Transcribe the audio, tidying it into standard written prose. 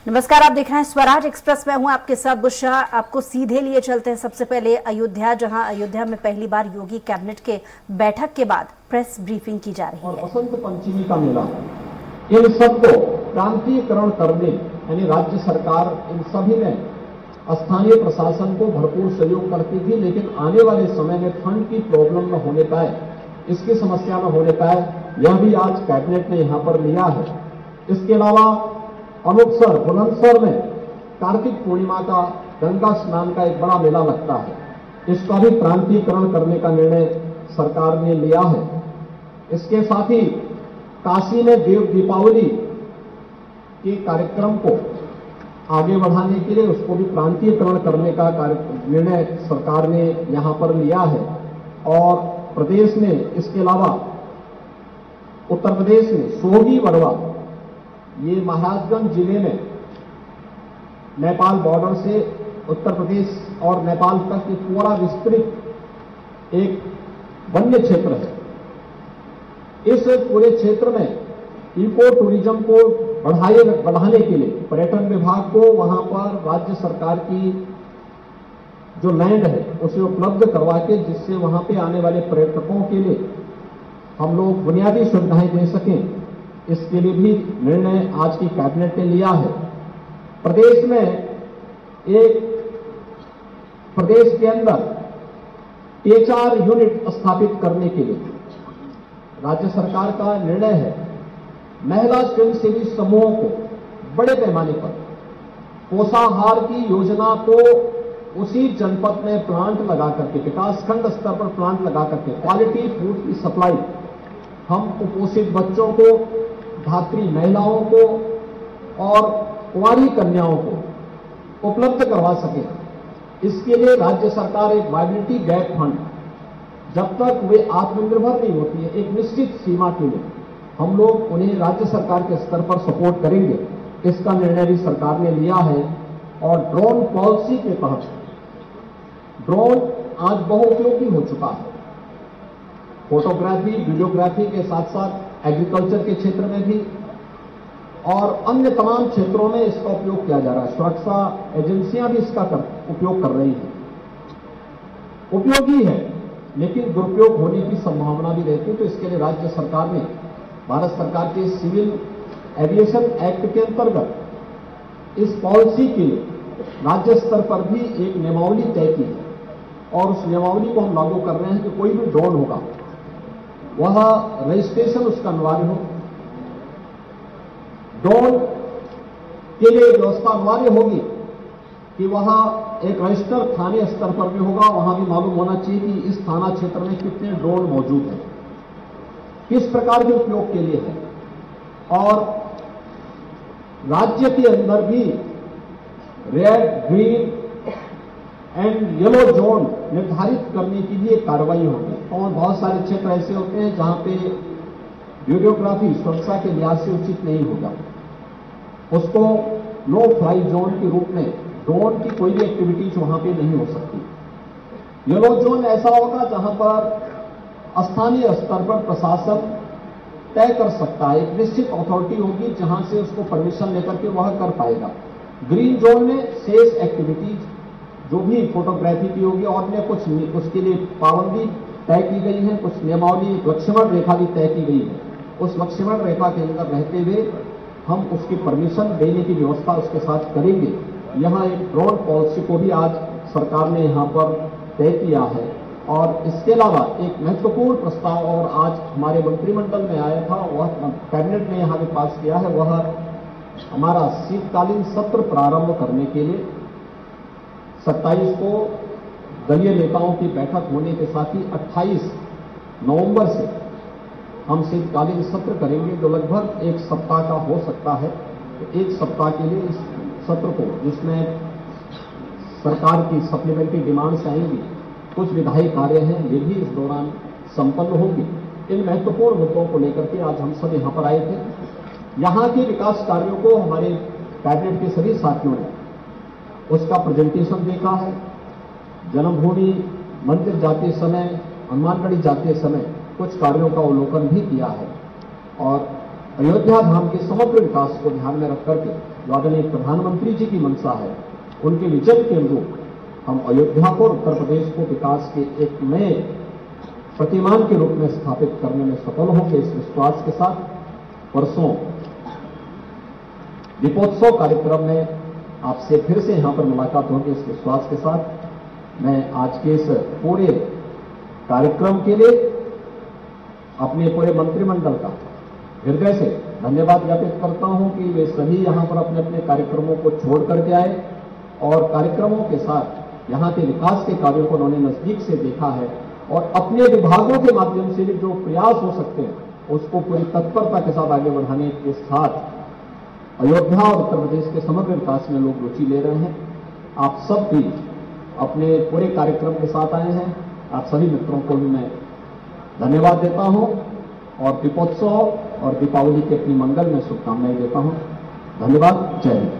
नमस्कार, आप देख रहे हैं स्वराज एक्सप्रेस में हूं आपके साथ बुशरा। आपको सीधे लिए चलते हैं सबसे पहले अयोध्या, जहां अयोध्या में पहली बार योगी कैबिनेट के बैठक के बाद प्रेस ब्रीफिंग की जा रही है। बसंत पंचमी का मेला, इन सबको क्रांतिकरण करने यानी राज्य सरकार इन सभी ने स्थानीय प्रशासन को भरपूर सहयोग करती थी, लेकिन आने वाले समय में फंड की प्रॉब्लम न होने पाए, इसकी समस्या न होने पाए, यह भी आज कैबिनेट ने यहां पर लिया है। इसके अलावा अमृतसर बुलंदशहर में कार्तिक पूर्णिमा का गंगा स्नान का एक बड़ा मेला लगता है, इसका भी क्रांतिकरण करने का निर्णय सरकार ने लिया है। इसके साथ ही काशी में देव दीपावली के कार्यक्रम को आगे बढ़ाने के लिए उसको भी क्रांतिकरण करने का निर्णय सरकार ने यहां पर लिया है। और प्रदेश में इसके अलावा उत्तर प्रदेश में सोहगी बड़वा, ये महाराजगंज जिले में नेपाल बॉर्डर से उत्तर प्रदेश और नेपाल तक एक पूरा विस्तृत एक वन्य क्षेत्र है। इस पूरे क्षेत्र में इको टूरिज्म को बढ़ाने के लिए पर्यटन विभाग को वहां पर राज्य सरकार की जो लैंड है उसे उपलब्ध करवा के, जिससे वहां पे आने वाले पर्यटकों के लिए हम लोग बुनियादी सुविधाएं दे सकें, इसके लिए भी निर्णय आज की कैबिनेट ने लिया है। प्रदेश में प्रदेश के अंदर HR यूनिट स्थापित करने के लिए राज्य सरकार का निर्णय है। महिला स्वयंसेवी समूहों को बड़े पैमाने पर पोषाहार की योजना को उसी जनपद में प्लांट लगा करके, विकासखंड स्तर पर प्लांट लगा करके क्वालिटी फूड की सप्लाई हम कुपोषित बच्चों को, धात्री महिलाओं को और कुंवारी कन्याओं को उपलब्ध करवा सके। इसके लिए राज्य सरकार एक वायबिलिटी गैप फंड, जब तक वे आत्मनिर्भर नहीं होती है, एक निश्चित सीमा के लिए हम लोग उन्हें राज्य सरकार के स्तर पर सपोर्ट करेंगे, इसका निर्णय भी सरकार ने लिया है। और ड्रोन पॉलिसी के तहत ड्रोन आज बहुउपयोगी हो चुका है। फोटोग्राफी, वीडियोग्राफी के साथ साथ एग्रीकल्चर के क्षेत्र में भी और अन्य तमाम क्षेत्रों में इसका उपयोग किया जा रहा है। सुरक्षा एजेंसियां भी इसका उपयोग कर रही हैं। उपयोगी है, लेकिन दुरुपयोग होने की संभावना भी रहती है। तो इसके लिए राज्य सरकार ने भारत सरकार के सिविल एविएशन एक्ट के अंतर्गत इस पॉलिसी के लिए राज्य स्तर पर भी एक नियमावली तय की है और उस नियमावली को हम लागू कर रहे हैं कि कोई भी ड्रोन होगा वह रजिस्ट्रेशन उसका अनिवार्य हो। ड्रोन के लिए व्यवस्था अनिवार्य होगी कि वहां एक रजिस्टर थाने स्तर पर भी होगा, वहां भी मालूम होना चाहिए कि इस थाना क्षेत्र में कितने ड्रोन मौजूद हैं, किस प्रकार के उपयोग के लिए है। और राज्य के अंदर भी red, green and yellow zone निर्धारित करने की भी एक कार्रवाई होगी। और बहुत सारे क्षेत्र ऐसे होते हैं जहां पे वीडियोग्राफी सुरक्षा के लिहाज से उचित नहीं होगा, उसको नो फ्लाई जोन के रूप में ड्रोन की कोई भी एक्टिविटीज वहां पे नहीं हो सकती। येलो जोन ऐसा होगा जहां पर स्थानीय स्तर पर प्रशासन तय कर सकता है, एक निश्चित अथॉरिटी होगी जहां से उसको परमिशन लेकर के वह कर पाएगा। ग्रीन जोन में शेष एक्टिविटीज जो भी फोटोग्राफी की होगी और अन्य कुछ उसके लिए पाबंदी तय की गई है, कुछ नियमावली, लक्ष्मण रेखा भी तय की गई है। उस लक्ष्मण रेखा के अंदर रहते हुए हम उसकी परमिशन देने की व्यवस्था उसके साथ करेंगे। यहां एक ड्रोन पॉलिसी को भी आज सरकार ने यहां पर तय किया है। और इसके अलावा एक महत्वपूर्ण प्रस्ताव और आज हमारे मंत्रिमंडल में आया था, वह कैबिनेट ने यहां भी पास किया है, वह हमारा शीतकालीन सत्र प्रारंभ करने के लिए 27 को दलीय नेताओं की बैठक होने के साथ ही 28 नवंबर से हम शीतकालीन सत्र करेंगे, जो लगभग एक सप्ताह का हो सकता है। तो एक सप्ताह के लिए इस सत्र को, जिसमें सरकार की सप्लीमेंट्री डिमांड्स आएंगी, कुछ विधायी कार्य हैं, ये भी इस दौरान संपन्न होंगे। इन महत्वपूर्ण मुद्दों को लेकर के आज हम सब यहां पर आए थे। यहां के विकास कार्यों को हमारे कैबिनेट के सभी साथियों ने उसका प्रेजेंटेशन देखा है। जन्मभूमि मंदिर जाते समय, हनुमानगढ़ी जाते समय कुछ कार्यों का अवलोकन भी किया है और अयोध्या धाम के समग्र विकास को ध्यान में रख करके जो आदरणीय प्रधानमंत्री जी की मंशा है, उनके विजन के अनुरूप हम अयोध्या को, उत्तर प्रदेश को विकास के एक नए प्रतिमान के रूप में स्थापित करने में सफल होंगे। इस विश्वास के साथ परसों दीपोत्सव कार्यक्रम में आपसे फिर से यहां पर मुलाकात होगी। इस विश्वास के साथ मैं आज के इस पूरे कार्यक्रम के लिए अपने पूरे मंत्रिमंडल का हृदय से धन्यवाद ज्ञापित करता हूं कि वे सभी यहां पर अपने अपने कार्यक्रमों को छोड़ करके आए और कार्यक्रमों के साथ यहां के विकास के कार्यों को उन्होंने नजदीक से देखा है और अपने विभागों के माध्यम से जो प्रयास हो सकते हैं उसको पूरी तत्परता के साथ आगे बढ़ाने के साथ अयोध्या और उत्तर प्रदेश के समग्र विकास में लोग रुचि ले रहे हैं। आप सब भी अपने पूरे कार्यक्रम के साथ आए हैं। आप सभी मित्रों को भी मैं धन्यवाद देता हूं और दीपोत्सव और दीपावली की अपनी मंगल में शुभकामनाएं देता हूं। धन्यवाद। जय हिंद।